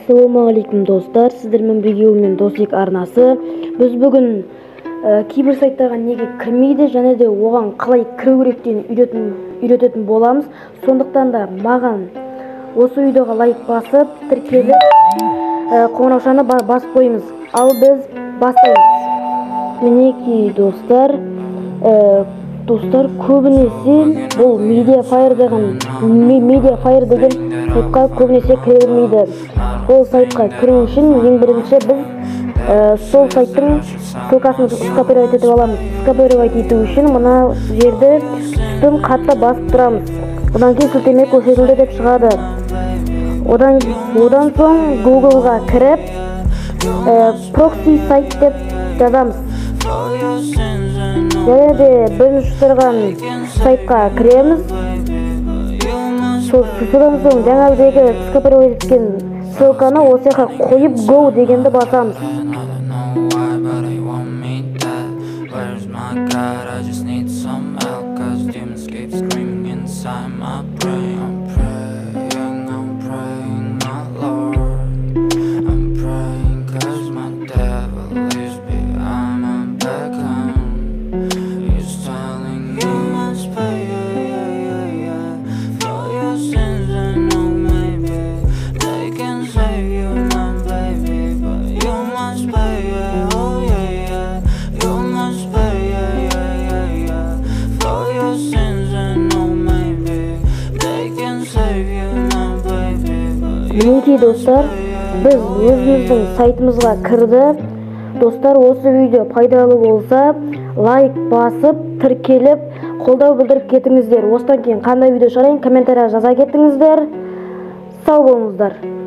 Ассалаумағалейкум достар, сіздермен бірге мен Досек арнасы. Біз бүгін кейбір сайттарға неге кірмейді және де оған қалай кіру керектігін үйрететін боламыз. Сондықтан да маған осы видеоға лайк басып, тіркеліп, қоңыраушаны басып қойыңыз. Ал біз бастаймыз. Мінекей достар, көбінесе бұл Mediafire деген сайтқа көбінесе кіре бермейді. Ол сайтқа кіру үшін ең бірінші біз сол сайттың ссылкасын скопировать етіп аламыз. Скопировать ету үшін мына жерді үстін қатты басып тұрамыз. Одан кейін сілтеме көрсетілді деп шығады. Одан соң Google-ға кіріп proxy сайт деп жазамыз. Және де бірінші тұрған сайтқа кіреміз. Содан соң жаңағыдегі скопировать еткен ссылканы осы жаққа қойып go дегенді басамыз. Мінекей достар, біз өзіміздің сайтымызға кірді. Достар, осы видео пайдалы болса, лайк басып, тіркеліп, қолдау білдіріп кетіңіздер. Осыдан кейін қандай видео шығарайын, комментария жаза кетіңіздер. Сау болыңыздар.